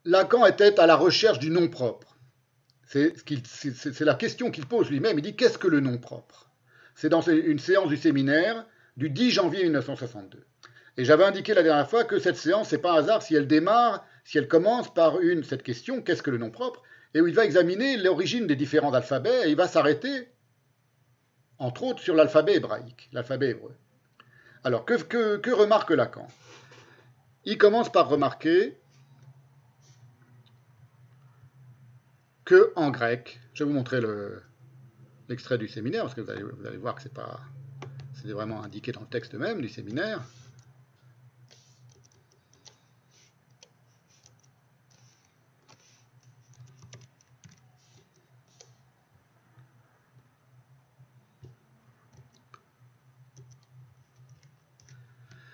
Lacan était à la recherche du nom propre. C'est la question qu'il pose lui-même. Il dit qu'est-ce que le nom propre? C'est dans une séance du séminaire du 10 janvier 1962. Et j'avais indiqué la dernière fois que cette séance, c'est pas un hasard si elle démarre, si elle commence par cette question, qu'est-ce que le nom propre? Et où il va examiner l'origine des différents alphabets et il va s'arrêter, entre autres, sur l'alphabet hébraïque, l'alphabet hébreu. Alors, que remarque Lacan? Il commence par remarquer que en grec, je vais vous montrer l'extrait du séminaire, parce que vous allez voir que c'est vraiment indiqué dans le texte même du séminaire.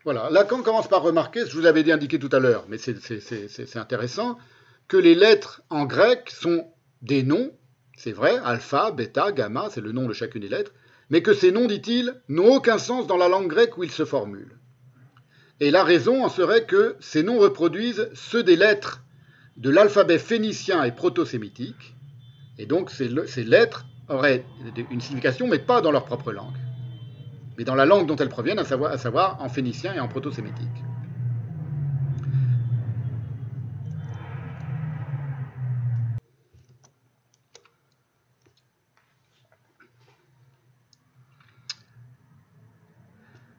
Voilà, Lacan commence par remarquer, je vous l'avais indiqué tout à l'heure, mais c'est intéressant, que les lettres en grec sont des noms, c'est vrai, alpha, bêta, gamma, c'est le nom de chacune des lettres, mais que ces noms, dit-il, n'ont aucun sens dans la langue grecque où ils se formulent. Et la raison en serait que ces noms reproduisent ceux des lettres de l'alphabet phénicien et proto-sémitique, et donc ces lettres auraient une signification, mais pas dans leur propre langue, mais dans la langue dont elles proviennent, à savoir en phénicien et en proto-sémitique.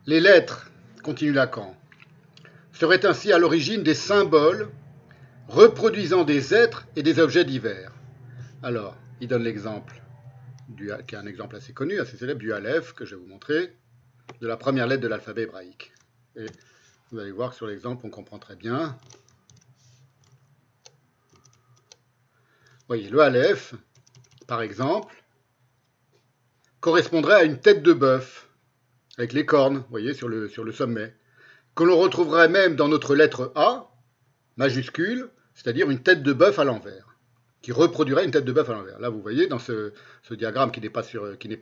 Les lettres, continue Lacan, seraient ainsi à l'origine des symboles reproduisant des êtres et des objets divers. Alors, il donne l'exemple, qui est un exemple assez connu, assez célèbre, du Aleph, que je vais vous montrer, de la première lettre de l'alphabet hébraïque. Et vous allez voir que sur l'exemple, on comprend très bien. Voyez, le Aleph, par exemple, correspondrait à une tête de bœuf, avec les cornes, vous voyez, sur le sommet, que l'on retrouverait même dans notre lettre A, majuscule, c'est-à-dire une tête de bœuf à l'envers, qui reproduirait une tête de bœuf à l'envers. Là, vous voyez, dans ce diagramme qui n'est pas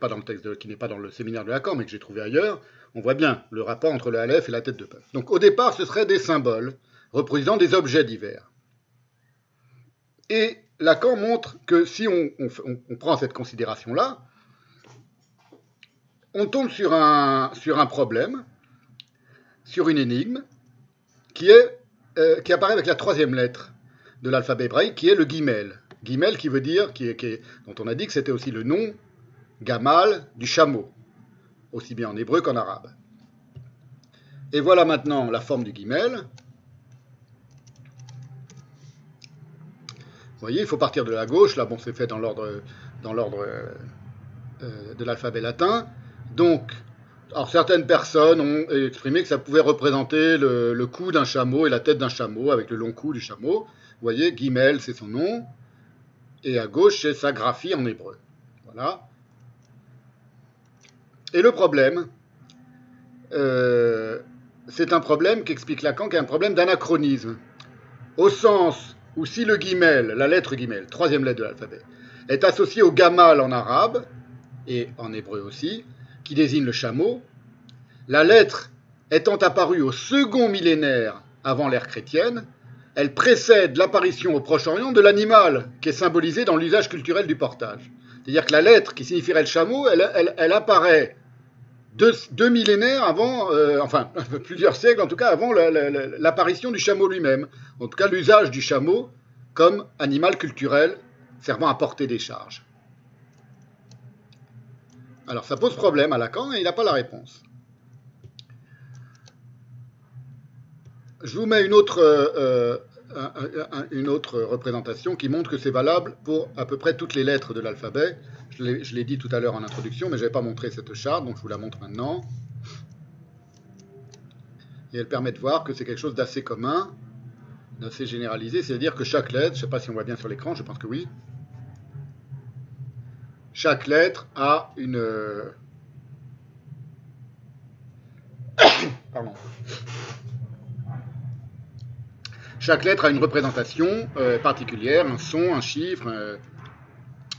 dans le texte, qui n'est pas dans le séminaire de Lacan, mais que j'ai trouvé ailleurs, on voit bien le rapport entre le Aleph et la tête de bœuf. Donc, au départ, ce seraient des symboles reproduisant des objets divers. Et Lacan montre que si on prend cette considération-là, on tombe sur un problème, sur une énigme, qui apparaît avec la troisième lettre de l'alphabet hébraïque, qui est le guimel. Guimel qui veut dire, dont on a dit que c'était aussi le nom gamal du chameau, aussi bien en hébreu qu'en arabe. Et voilà maintenant la forme du guimel. Vous voyez, il faut partir de la gauche. Là, bon, c'est fait dans l'ordre de l'alphabet latin. Donc, alors certaines personnes ont exprimé que ça pouvait représenter le cou d'un chameau et la tête d'un chameau avec le long cou du chameau. Vous voyez, Guimel, c'est son nom. Et à gauche, c'est sa graphie en hébreu. Voilà. Et le problème, c'est un problème qu'explique Lacan, qui est un problème d'anachronisme. Au sens où si le guimel, la lettre guimel, troisième lettre de l'alphabet, est associée au gamal en arabe, et en hébreu aussi, qui désigne le chameau, la lettre étant apparue au second millénaire avant l'ère chrétienne, elle précède l'apparition au Proche-Orient de l'animal, qui est symbolisé dans l'usage culturel du portage. C'est-à-dire que la lettre qui signifierait le chameau, elle apparaît deux millénaires avant, enfin plusieurs siècles en tout cas, avant l'apparition du chameau lui-même. En tout cas, l'usage du chameau comme animal culturel servant à porter des charges. Alors ça pose problème à Lacan et il n'a pas la réponse. Je vous mets une autre représentation qui montre que c'est valable pour à peu près toutes les lettres de l'alphabet. Je l'ai dit tout à l'heure en introduction, mais je n'avais pas montré cette charte, donc je vous la montre maintenant. Et elle permet de voir que c'est quelque chose d'assez commun, d'assez généralisé, c'est-à-dire que chaque lettre, je ne sais pas si on voit bien sur l'écran, je pense que oui, chaque lettre a une... Pardon. Chaque lettre a une représentation particulière, un son, un chiffre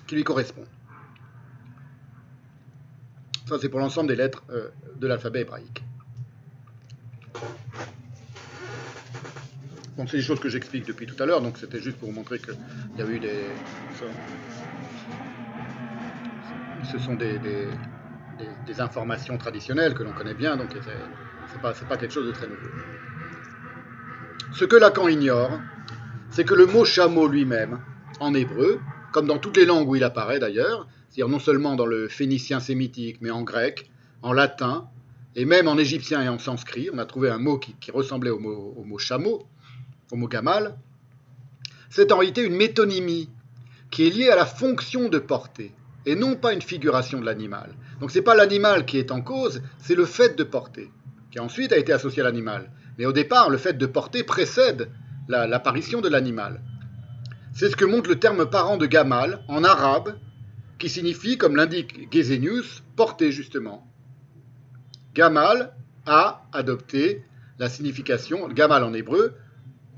qui lui correspond. Ça, c'est pour l'ensemble des lettres de l'alphabet hébraïque. Bon, c'est des choses que j'explique depuis tout à l'heure, donc c'était juste pour vous montrer qu'il y a eu des... Ce sont des informations traditionnelles que l'on connaît bien, donc c'est pas quelque chose de très nouveau. Ce que Lacan ignore, c'est que le mot chameau lui-même, en hébreu, comme dans toutes les langues où il apparaît d'ailleurs, c'est-à-dire non seulement dans le phénicien sémitique, mais en grec, en latin, et même en égyptien et en sanskrit, on a trouvé un mot qui ressemblait au mot chameau, au mot gamal, c'est en réalité une métonymie qui est liée à la fonction de porter, et non pas une figuration de l'animal. Donc ce n'est pas l'animal qui est en cause, c'est le fait de porter, qui ensuite a été associé à l'animal. Mais au départ, le fait de porter précède l'apparition de l'animal. C'est ce que montre le terme parent de gamal, en arabe, qui signifie, comme l'indique Gesenius, porter justement. Gamal a adopté la signification, gamal en hébreu,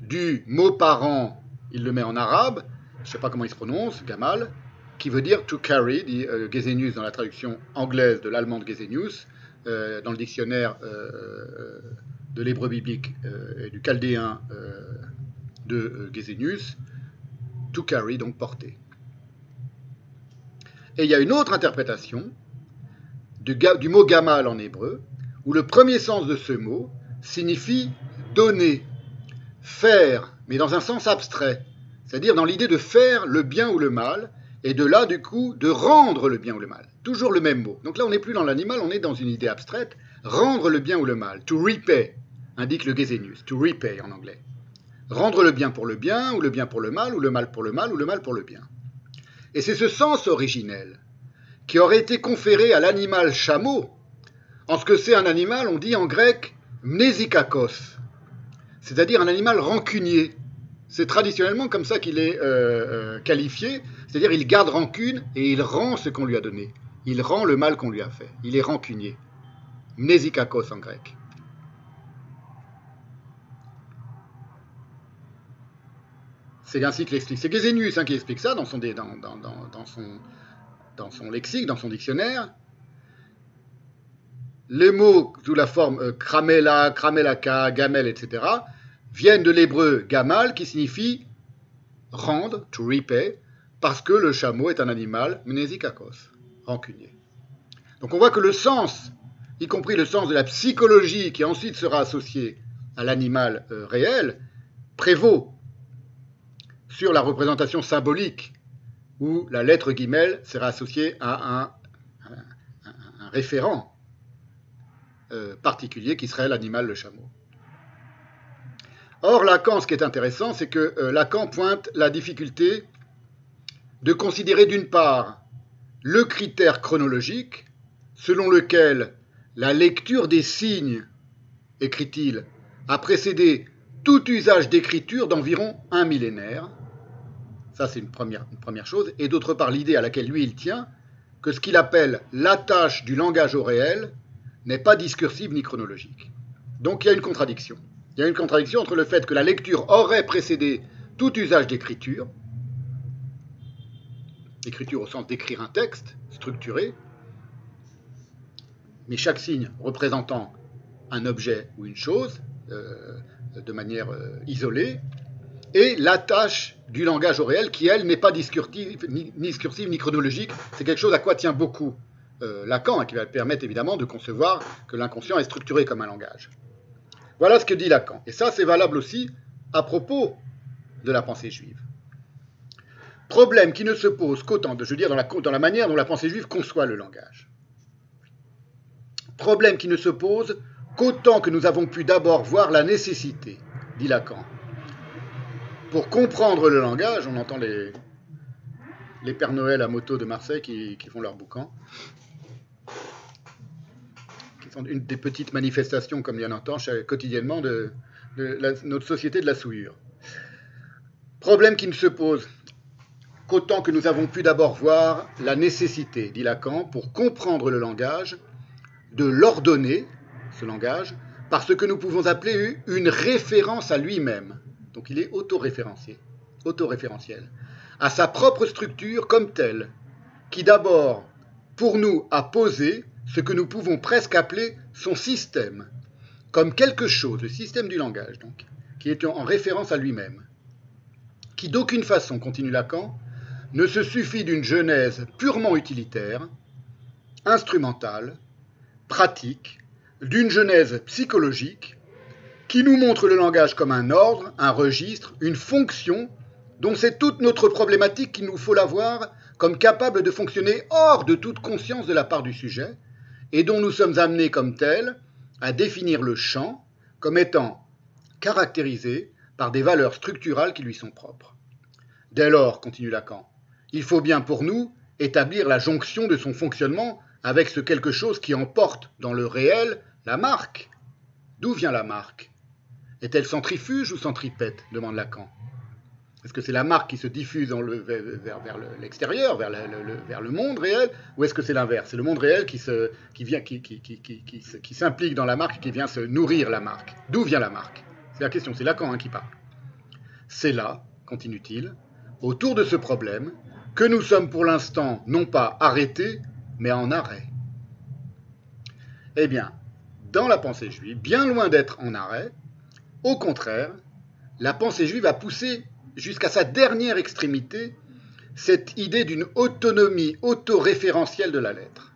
du mot parent, il le met en arabe, je ne sais pas comment il se prononce, gamal, qui veut dire to carry, dit Gesenius dans la traduction anglaise de l'allemand de Gesenius, dans le dictionnaire de l'hébreu biblique et du chaldéen de Gesenius, to carry, donc porter. Et il y a une autre interprétation du mot gamal en hébreu, où le premier sens de ce mot signifie donner, faire, mais dans un sens abstrait, c'est-à-dire dans l'idée de faire le bien ou le mal, et de là, du coup, de rendre le bien ou le mal. Toujours le même mot. Donc là, on n'est plus dans l'animal, on est dans une idée abstraite. Rendre le bien ou le mal. To repay, indique le Gesenius. To repay en anglais. Rendre le bien pour le bien, ou le bien pour le mal, ou le mal pour le mal, ou le mal pour le bien. Et c'est ce sens originel qui aurait été conféré à l'animal chameau. En ce que c'est un animal, on dit en grec mnésikakos, c'est-à-dire un animal rancunier. C'est traditionnellement comme ça qu'il est qualifié, c'est-à-dire il garde rancune et il rend ce qu'on lui a donné. Il rend le mal qu'on lui a fait. Il est rancunier. Mnésikakos en grec. C'est ainsi qu'il explique. C'est Gesenius qui explique ça dans son lexique, dans son dictionnaire. Les mots sous la forme kramela, kramelaka, gamel, etc., viennent de l'hébreu gamal, qui signifie rendre, to repay, parce que le chameau est un animal mnésikakos, rancunier. Donc on voit que le sens, y compris le sens de la psychologie, qui ensuite sera associé à l'animal réel, prévaut sur la représentation symbolique, où la lettre guimel sera associée à un référent particulier qui serait l'animal, le chameau. Or, Lacan, ce qui est intéressant, c'est que Lacan pointe la difficulté de considérer d'une part le critère chronologique selon lequel la lecture des signes, écrit-il, a précédé tout usage d'écriture d'environ un millénaire. Ça, c'est une première chose. Et d'autre part, l'idée à laquelle lui, il tient, que ce qu'il appelle l'attache du langage au réel n'est pas discursive ni chronologique. Donc il y a une contradiction. Il y a une contradiction entre le fait que la lecture aurait précédé tout usage d'écriture, écriture au sens d'écrire un texte structuré, mais chaque signe représentant un objet ou une chose de manière isolée, et l'attache du langage au réel qui, elle, n'est pas discursive ni chronologique. C'est quelque chose à quoi tient beaucoup Lacan, qui va permettre évidemment de concevoir que l'inconscient est structuré comme un langage. Voilà ce que dit Lacan. Et ça, c'est valable aussi à propos de la pensée juive. Problème qui ne se pose qu'autant, je veux dire, dans la manière dont la pensée juive conçoit le langage. Problème qui ne se pose qu'autant que nous avons pu d'abord voir la nécessité, dit Lacan. Pour comprendre le langage, on entend les Pères Noël à moto de Marseille qui font leur boucan, qui sont une des petites manifestations, comme il y en entend quotidiennement, de notre société de la souillure. Problème qui ne se pose qu'autant que nous avons pu d'abord voir la nécessité, dit Lacan, pour comprendre le langage, de l'ordonner, ce langage, par ce que nous pouvons appeler une référence à lui-même. Donc il est autoréférentiel, à sa propre structure comme telle, qui d'abord, pour nous, a posé ce que nous pouvons presque appeler son système, comme quelque chose, le système du langage, donc, qui est en référence à lui-même, qui d'aucune façon, continue Lacan, ne se suffit d'une genèse purement utilitaire, instrumentale, pratique, d'une genèse psychologique, qui nous montre le langage comme un ordre, un registre, une fonction, dont c'est toute notre problématique qu'il nous faut la voir comme capable de fonctionner hors de toute conscience de la part du sujet, et dont nous sommes amenés comme tel à définir le champ comme étant caractérisé par des valeurs structurales qui lui sont propres. Dès lors, continue Lacan, il faut bien pour nous établir la jonction de son fonctionnement avec ce quelque chose qui emporte dans le réel la marque. D'où vient la marque? Est-elle centrifuge ou centripète? Demande Lacan. Est-ce que c'est la marque qui se diffuse vers l'extérieur, vers le monde réel, ou est-ce que c'est l'inverse? C'est le monde réel qui s'implique dans la marque, qui vient se nourrir la marque. D'où vient la marque? C'est la question, c'est Lacan qui parle. C'est là, continue-t-il, autour de ce problème, que nous sommes pour l'instant non pas arrêtés, mais en arrêt. Eh bien, dans la pensée juive, bien loin d'être en arrêt, au contraire, la pensée juive a poussé jusqu'à sa dernière extrémité cette idée d'une autonomie autoréférentielle de la lettre.